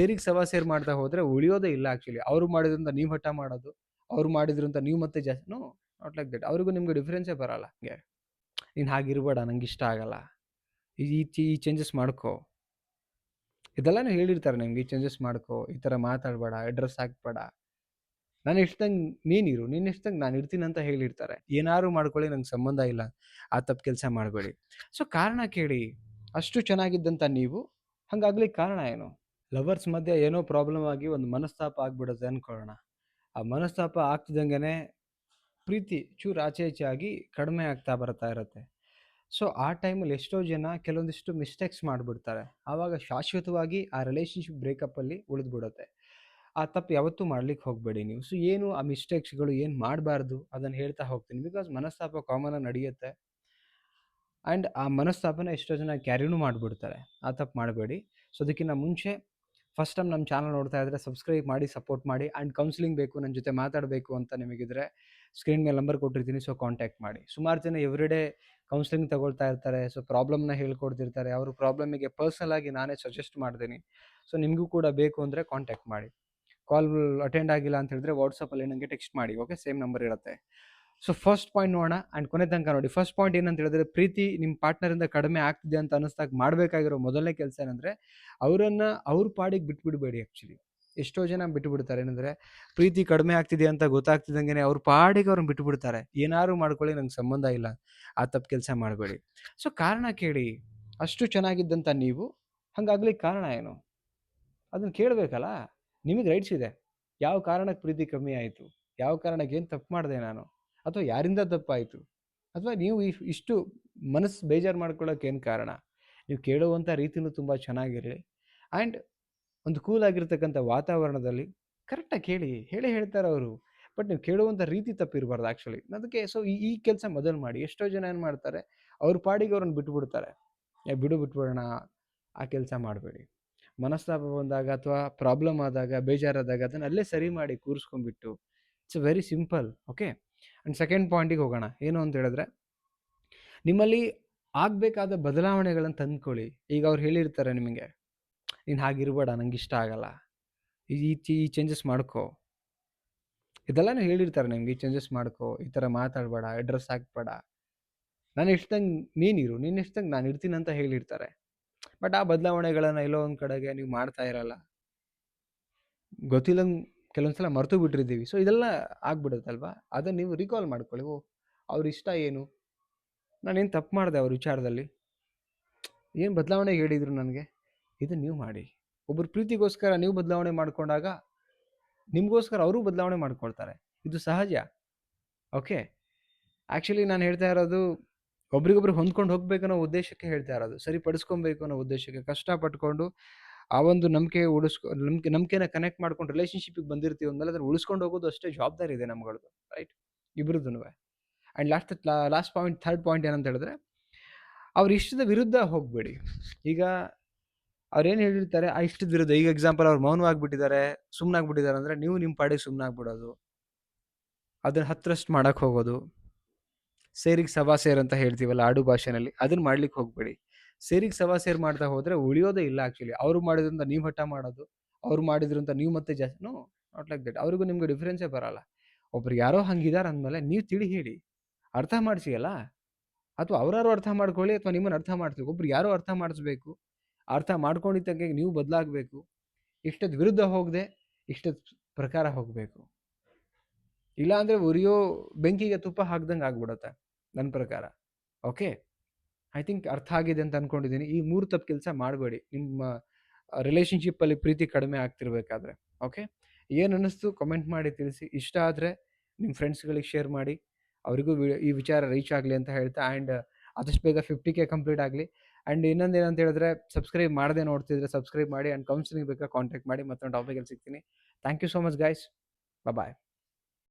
ಸೇರಿಗೆ ಸವಾ ಸೇರ್ ಮಾಡ್ತಾ ಹೋದ್ರೆ ಉಳಿಯೋದೇ ಇಲ್ಲ ಆಕ್ಚುಲಿ. ಅವ್ರು ಮಾಡಿದ್ರಿಂದ ನೀವು ಹಠ ಮಾಡೋದು, ಅವ್ರು ಮಾಡಿದ್ರು ಅಂತ ನೀವು ಮತ್ತೆ ಜಾಸ್ತಿ ನೋ ನಾಟ್ ಲೈಕ್ ದಟ್. ಅವ್ರಿಗೂ ನಿಮ್ಗೆ ಡಿಫರೆನ್ಸೇ ಬರಲ್ಲ. ಹಂಗೆ ನೀನು ಹಾಗಿರ್ಬೇಡ, ನಂಗೆ ಇಷ್ಟ ಆಗಲ್ಲ, ಈ ಚೇಂಜಸ್ ಮಾಡ್ಕೋ, ಇದೆಲ್ಲಾನು ಹೇಳಿರ್ತಾರೆ ನಿಮ್ಗೆ. ಈ ಚೇಂಜಸ್ ಮಾಡ್ಕೋ, ಈ ಥರ ಮಾತಾಡಬೇಡ, ಅಡ್ರೆಸ್ ಹಾಕ್ಬೇಡ, ನಾನು ಇಷ್ಟದಂಗೆ ನೀನಿರು, ನೀನು ಇಷ್ಟದಂಗೆ ನಾನು ಇರ್ತೀನಿ ಅಂತ ಹೇಳಿರ್ತಾರೆ. ಏನಾದ್ರು ಮಾಡ್ಕೊಳ್ಳಿ, ನಂಗೆ ಸಂಬಂಧ ಇಲ್ಲ, ಆ ತಪ್ಪು ಕೆಲಸ ಮಾಡಬೇಡಿ. ಸೊ ಕಾರಣ ಕೇಳಿ. ಅಷ್ಟು ಚೆನ್ನಾಗಿದ್ದಂಥ ನೀವು ಹಂಗಾಗ್ಲಿಕ್ಕೆ ಕಾರಣ ಏನು? ಲವರ್ಸ್ ಮಧ್ಯೆ ಏನೋ ಪ್ರಾಬ್ಲಮ್ ಆಗಿ ಒಂದು ಮನಸ್ತಾಪ ಆಗ್ಬಿಡುತ್ತೆ ಅನ್ಕೊಳ್ಳೋಣ. ಆ ಮನಸ್ತಾಪ ಆಗ್ತಿದ್ದಂಗೆ ಪ್ರೀತಿ ಚೂರು ಆಚೆ ಈಚೆ ಆಗಿ ಕಡಿಮೆ ಆಗ್ತಾ ಬರ್ತಾ ಇರುತ್ತೆ. ಸೊ ಆ ಟೈಮಲ್ಲಿ ಎಷ್ಟೋ ಜನ ಕೆಲವೊಂದಿಷ್ಟು ಮಿಸ್ಟೇಕ್ಸ್ ಮಾಡಿಬಿಡ್ತಾರೆ. ಆವಾಗ ಶಾಶ್ವತವಾಗಿ ಆ ರಿಲೇಷನ್ಶಿಪ್ ಬ್ರೇಕಪ್ಪಲ್ಲಿ ಉಳಿದ್ಬಿಡುತ್ತೆ. ಆ ತಪ್ಪು ಯಾವತ್ತೂ ಮಾಡ್ಲಿಕ್ಕೆ ಹೋಗಬೇಡಿ ನೀವು. ಸೊ ಏನು ಆ ಮಿಸ್ಟೇಕ್ಸ್ಗಳು ಏನು ಮಾಡಬಾರ್ದು ಅದನ್ನು ಹೇಳ್ತಾ ಹೋಗ್ತೀನಿ. ಬಿಕಾಸ್ ಮನಸ್ತಾಪ ಕಾಮನಾಗಿ ನಡೆಯುತ್ತೆ. ಆ್ಯಂಡ್ ಆ ಮನಸ್ತಾಪನ ಎಷ್ಟೋ ಜನ ಕ್ಯಾರಿನೂ ಮಾಡಿಬಿಡ್ತಾರೆ. ಆ ತಪ್ಪು ಮಾಡಬೇಡಿ. ಸೊ ಅದಕ್ಕಿಂತ ಮುಂಚೆ ಫಸ್ಟ್ ಟೈಮ್ ನಮ್ಮ ಚಾನಲ್ ನೋಡ್ತಾ ಇದ್ದರೆ ಸಬ್ಸ್ಕ್ರೈಬ್ ಮಾಡಿ, ಸಪೋರ್ಟ್ ಮಾಡಿ. ಆ್ಯಂಡ್ ಕೌನ್ಸಿಲಿಂಗ್ ಬೇಕು, ನನ್ನ ಜೊತೆ ಮಾತಾಡಬೇಕು ಅಂತ ನಿಮಗಿದ್ರೆ ಸ್ಕ್ರೀನ್ ಮೇಲೆ ನಂಬರ್ ಕೊಟ್ಟಿರ್ತೀನಿ. ಸೊ ಕಾಂಟ್ಯಾಕ್ಟ್ ಮಾಡಿ. ಸುಮಾರು ಜನ ಎವ್ರಿಡೇ ಕೌನ್ಸಿಲಿಂಗ್ ತಗೊಳ್ತಾ ಇರ್ತಾರೆ. ಸೊ ಪ್ರಾಬ್ಲಮ್ನ ಹೇಳ್ಕೊಡ್ತಿರ್ತಾರೆ. ಅವ್ರ ಪ್ರಾಬ್ಲಮಿಗೆ ಪರ್ಸನಲ್ ಆಗಿ ನಾನೇ ಸಜೆಸ್ಟ್ ಮಾಡ್ತೀನಿ. ಸೊ ನಿಮಗೂ ಕೂಡ ಬೇಕು ಅಂದರೆ ಕಾಂಟ್ಯಾಕ್ಟ್ ಮಾಡಿ. ಕಾಲ್ ಅಟೆಂಡ್ ಆಗಿಲ್ಲ ಅಂತ ಹೇಳಿದ್ರೆ ವಾಟ್ಸಪ್ಪಲ್ಲಿ ನನಗೆ ಟೆಕ್ಸ್ಟ್ ಮಾಡಿ. ಓಕೆ, ಸೇಮ್ ನಂಬರ್ ಇರುತ್ತೆ. ಸೊ ಫಸ್ಟ್ ಪಾಯಿಂಟ್ ನೋಡೋಣ ಆ್ಯಂಡ್ ಕೊನೆ ತನಕ ನೋಡಿ. ಫಸ್ಟ್ ಪಾಯಿಂಟ್ ಏನಂತ ಹೇಳಿದ್ರೆ, ಪ್ರೀತಿ ನಿಮ್ಮ ಪಾರ್ಟ್ನರಿಂದ ಕಡಿಮೆ ಆಗ್ತಿದೆ ಅಂತ ಅನ್ನಿಸ್ದಾಗ ಮಾಡಬೇಕಾಗಿರೋ ಮೊದಲನೇ ಕೆಲಸ ಏನಂದರೆ, ಅವರನ್ನು ಅವ್ರ ಪಾಡಿಗೆ ಬಿಟ್ಬಿಡಬೇಡಿ. ಆ್ಯಕ್ಚುಲಿ ಎಷ್ಟೋ ಜನ ಬಿಟ್ಟುಬಿಡ್ತಾರೆ. ಏನಂದರೆ, ಪ್ರೀತಿ ಕಡಿಮೆ ಆಗ್ತಿದೆ ಅಂತ ಗೊತ್ತಾಗ್ತಿದ್ದಂಗೆ ಅವ್ರ ಪಾಡಿಗೆ ಅವ್ರನ್ನ ಬಿಟ್ಟುಬಿಡ್ತಾರೆ. ಏನಾದ್ರು ಮಾಡ್ಕೊಳ್ಳಿ, ನಂಗೆ ಸಂಬಂಧ ಇಲ್ಲ, ಆ ತಪ್ಪು ಕೆಲಸ ಮಾಡಬೇಡಿ. ಸೊ ಕಾರಣ ಕೇಳಿ. ಅಷ್ಟು ಚೆನ್ನಾಗಿದ್ದಂಥ ನೀವು ಹಂಗಾಗ್ಲಿಕ್ಕೆ ಕಾರಣ ಏನು? ಅದನ್ನು ಕೇಳಬೇಕಲ್ಲ. ನಿಮಗೆ ರೈಟ್ಸ್ ಇದೆ. ಯಾವ ಕಾರಣಕ್ಕೆ ಪ್ರೀತಿ ಕಮ್ಮಿ ಆಯಿತು, ಯಾವ ಕಾರಣಕ್ಕೆ, ಏನು ತಪ್ಪು ಮಾಡಿದೆ ನಾನು, ಅಥವಾ ಯಾರಿಂದ ತಪ್ಪಾಯಿತು, ಅಥವಾ ನೀವು ಇಷ್ಟು ಮನಸ್ಸು ಬೇಜಾರು ಮಾಡ್ಕೊಳ್ಳೋಕೆ ಏನು ಕಾರಣ? ನೀವು ಕೇಳುವಂಥ ರೀತಿಯೂ ತುಂಬ ಚೆನ್ನಾಗಿರಲಿ. ಆ್ಯಂಡ್ ಒಂದು ಕೂಲ್ ಆಗಿರ್ತಕ್ಕಂಥ ವಾತಾವರಣದಲ್ಲಿ ಕರೆಕ್ಟಾಗಿ ಕೇಳಿ. ಹೇಳ್ತಾರೆ ಅವರು, ಬಟ್ ನೀವು ಕೇಳುವಂಥ ರೀತಿ ತಪ್ಪಿರಬಾರ್ದು ಆ್ಯಕ್ಚುಲಿ. ಅದಕ್ಕೆ ಸೊ ಈ ಕೆಲಸ ಮೊದಲು ಮಾಡಿ. ಎಷ್ಟೋ ಜನ ಏನು ಮಾಡ್ತಾರೆ, ಅವ್ರ ಪಾಡಿಗೆ ಅವ್ರನ್ನ ಬಿಟ್ಬಿಡ್ತಾರೆ. ಬಿಟ್ಬಿಡೋಣ, ಆ ಕೆಲಸ ಮಾಡಬೇಡಿ. ಮನಸ್ತಾಪ ಬಂದಾಗ ಅಥವಾ ಪ್ರಾಬ್ಲಮ್ ಆದಾಗ, ಬೇಜಾರಾದಾಗ ಅದನ್ನು ಅಲ್ಲೇ ಸರಿ ಮಾಡಿ ಕೂರಿಸ್ಕೊಂಡ್ಬಿಟ್ಟು, it's very simple. Okay. And second ಪಾಯಿಂಟಿಗೆ ಹೋಗೋಣ. ಏನು ಅಂತ ಹೇಳಿದ್ರೆ, ನಿಮ್ಮಲ್ಲಿ ಆಗಬೇಕಾದ ಬದಲಾವಣೆಗಳನ್ನು ತಂದ್ಕೊಳ್ಳಿ. ಈಗ ಅವ್ರು ಹೇಳಿರ್ತಾರೆ ನಿಮಗೆ, ನೀನು ಹಾಗಿರ್ಬೇಡ, ನಂಗೆ ಇಷ್ಟ ಆಗಲ್ಲ, ಈ ಚೇಂಜಸ್ ಮಾಡ್ಕೋ, ಇದೆಲ್ಲನೂ ಹೇಳಿರ್ತಾರೆ ನಿಮ್ಗೆ. ಈ ಚೇಂಜಸ್ ಮಾಡ್ಕೋ, ಈ ಥರ ಮಾತಾಡಬೇಡ, ಅಡ್ರೆಸ್ ಹಾಕ್ಬೇಡ, ನಾನು ಇಷ್ಟದಂಗೆ ನೀನಿರು, ನೀನು ಇಷ್ಟದಂಗೆ ನಾನು ಇರ್ತೀನಿ ಅಂತ ಹೇಳಿರ್ತಾರೆ. ಬಟ್ ಆ ಬದಲಾವಣೆಗಳನ್ನು ಎಲ್ಲೋ ಒಂದು ಕಡೆಗೆ ನೀವು ಮಾಡ್ತಾ ಇರಲ್ಲ. ಗೊತ್ತಿಲ್ಲಂಗೆ ಕೆಲವೊಂದ್ಸಲ ಮರೆತು ಬಿಟ್ಟಿರ್ತೀವಿ. ಸೊ ಇದೆಲ್ಲ ಆಗ್ಬಿಡುತ್ತಲ್ವಾ, ಅದನ್ನು ನೀವು ರಿಕಾಲ್ ಮಾಡ್ಕೊಳ್ಳಿ. ಓ, ಅವ್ರ ಇಷ್ಟ ಏನು, ನಾನೇನು ತಪ್ಪು ಮಾಡಿದೆ ಅವ್ರ ವಿಚಾರದಲ್ಲಿ, ಏನು ಬದಲಾವಣೆ ಹೇಳಿದರು ನನಗೆ, ಇದನ್ನು ನೀವು ಮಾಡಿ. ಒಬ್ಬರು ಪ್ರೀತಿಗೋಸ್ಕರ ನೀವು ಬದಲಾವಣೆ ಮಾಡ್ಕೊಂಡಾಗ ನಿಮಗೋಸ್ಕರ ಅವರು ಬದಲಾವಣೆ ಮಾಡ್ಕೊಳ್ತಾರೆ. ಇದು ಸಹಜ. ಓಕೆ. ಆ್ಯಕ್ಚುಲಿ ನಾನು ಹೇಳ್ತಾ ಇರೋದು, ಒಬ್ರಿಗೊಬ್ರು ಹೊಂದ್ಕೊಂಡು ಹೋಗ್ಬೇಕನ್ನೋ ಉದ್ದೇಶಕ್ಕೆ ಹೇಳ್ತಾ ಇರೋದು, ಸರಿಪಡಿಸ್ಕೊಬೇಕು ಅನ್ನೋ ಉದ್ದೇಶಕ್ಕೆ. ಕಷ್ಟಪಟ್ಕೊಂಡು ಆ ಒಂದು ನಂಬಿಕೆನ ಕನೆಕ್ಟ್ ಮಾಡ್ಕೊಂಡು ರಿಲೇಷನ್ಶಿಪ್ಪಿಗೆ ಬಂದಿರ್ತೀವಿ ಅಂದಮೇಲೆ ಅದನ್ನು ಉಳಿಸ್ಕೊಂಡು ಹೋಗೋದು ಅಷ್ಟೇ ಜವಾಬ್ದಾರಿ ಇದೆ ನಮ್ಗಳದ್ದು, ರೈಟ್? ಇಬ್ಬರದ್ದು. And last point, third point ಏನಂತ ಹೇಳಿದ್ರೆ, ಅವ್ರ ಇಷ್ಟದ ವಿರುದ್ಧ ಹೋಗಬೇಡಿ. ಈಗ ಅವ್ರೇನು ಹೇಳಿರ್ತಾರೆ ಆ ಇಷ್ಟದ ವಿರುದ್ಧ, ಈಗ ಎಕ್ಸಾಂಪಲ್ ಅವ್ರು ಮೌನವಾಗಿಬಿಟ್ಟಿದ್ದಾರೆ, ಸುಮ್ಮನಾಗ್ಬಿಟ್ಟಿದ್ದಾರೆ ಅಂದರೆ ನೀವು ನಿಮ್ಮ ಪಾಡಿಗೆ ಸುಮ್ಮನಾಗ್ಬಿಡೋದು, ಅದನ್ನು ಹತ್ರಷ್ಟು ಮಾಡೋಕ್ಕೆ ಹೋಗೋದು, ಸೇರಿಗೆ ಸವಾ ಸೇರ್ ಅಂತ ಹೇಳ್ತೀವಲ್ಲ ಆಡು ಭಾಷೆನಲ್ಲಿ, ಅದನ್ನು ಮಾಡ್ಲಿಕ್ಕೆ ಹೋಗಬೇಡಿ. ಸೇರಿಗೆ ಸವಾ ಸೇರ್ ಮಾಡ್ತಾ ಹೋದರೆ ಉಳಿಯೋದೇ ಇಲ್ಲ ಆ್ಯಕ್ಚುಲಿ. ಅವರು ಮಾಡಿದ್ರಿಂದ ನೀವು ಹಠ ಮಾಡೋದು, ಅವ್ರು ಮಾಡಿದ್ರು ಅಂತ ನೀವು ಮತ್ತೆ ಜಾಸ್ತಿ ನೋ ನಾಟ್ ಲೈಕ್ ದಟ್. ಅವ್ರಿಗೂ ನಿಮ್ಗೆ ಡಿಫ್ರೆನ್ಸೇ ಬರಲ್ಲ. ಒಬ್ರು ಯಾರೋ ಹಂಗಿದ್ದಾರೆ ಅಂದಮೇಲೆ ನೀವು ತಿಳಿ ಹೇಳಿ, ಅರ್ಥ ಮಾಡಿಸಿ ಅಲ್ಲ. ಅಥವಾ ಅವರಾರು ಅರ್ಥ ಮಾಡ್ಕೊಳ್ಳಿ, ಅಥವಾ ನಿಮ್ಮನ್ನು ಅರ್ಥ ಮಾಡಿಸ್ಬೇಕು. ಒಬ್ರು ಯಾರೋ ಅರ್ಥ ಮಾಡಿಸ್ಬೇಕು. ಅರ್ಥ ಮಾಡ್ಕೊಂಡಿದ್ದಕ್ಕೆ ನೀವು ಬದಲಾಗಬೇಕು. ಇಷ್ಟದ ವಿರುದ್ಧ ಹೋಗದೆ ಇಷ್ಟದ ಪ್ರಕಾರ ಹೋಗಬೇಕು. ಇಲ್ಲಾಂದರೆ ಉರಿಯೋ ಬೆಂಕಿಗೆ ತುಪ್ಪ ಹಾಕ್ದಂಗೆ ಆಗ್ಬಿಡುತ್ತೆ ನನ್ನ ಪ್ರಕಾರ. ಓಕೆ. ಐ ಥಿಂಕ್ ಅರ್ಥ ಆಗಿದೆ ಅಂತ ಅಂದ್ಕೊಂಡಿದ್ದೀನಿ. ಈ 3 ತಪ್ಪು ಕೆಲಸ ಮಾಡಬೇಡಿ ನಿಮ್ಮ ರಿಲೇಷನ್ಶಿಪ್ಪಲ್ಲಿ ಪ್ರೀತಿ ಕಡಿಮೆ ಆಗ್ತಿರ್ಬೇಕಾದ್ರೆ. ಓಕೆ. ಏನು ಅನ್ನಿಸ್ತು ಕಮೆಂಟ್ ಮಾಡಿ ತಿಳಿಸಿ. ಇಷ್ಟ ಆದರೆ ನಿಮ್ಮ ಫ್ರೆಂಡ್ಸ್ಗಳಿಗೆ ಶೇರ್ ಮಾಡಿ, ಅವರಿಗೂ ಈ ವಿಚಾರ ರೀಚ್ ಆಗಲಿ ಅಂತ ಹೇಳ್ತಾ, ಆ್ಯಂಡ್ ಆದಷ್ಟು ಬೇಗ 50K ಕಂಪ್ಲೀಟ್ ಆಗಲಿ. ಆ್ಯಂಡ್ ಇನ್ನೊಂದು ಏನಂತ ಹೇಳಿದ್ರೆ, ಸಬ್ಸ್ಕ್ರೈಬ್ ಮಾಡದೆ ನೋಡ್ತಿದ್ರೆ ಸಬ್ಸ್ಕ್ರೈಬ್ ಮಾಡಿ. ಆ್ಯಂಡ್ ಕೌನ್ಸಿಲಿಂಗ್ ಬೇಕಾದ್ರೆ ಕಾಂಟ್ಯಾಕ್ಟ್ ಮಾಡಿ. ಮತ್ತೊಂದು ಟಾಪಿಕಲ್ಲಿ ಸಿಗ್ತೀನಿ. Thank you so much guys. Bye.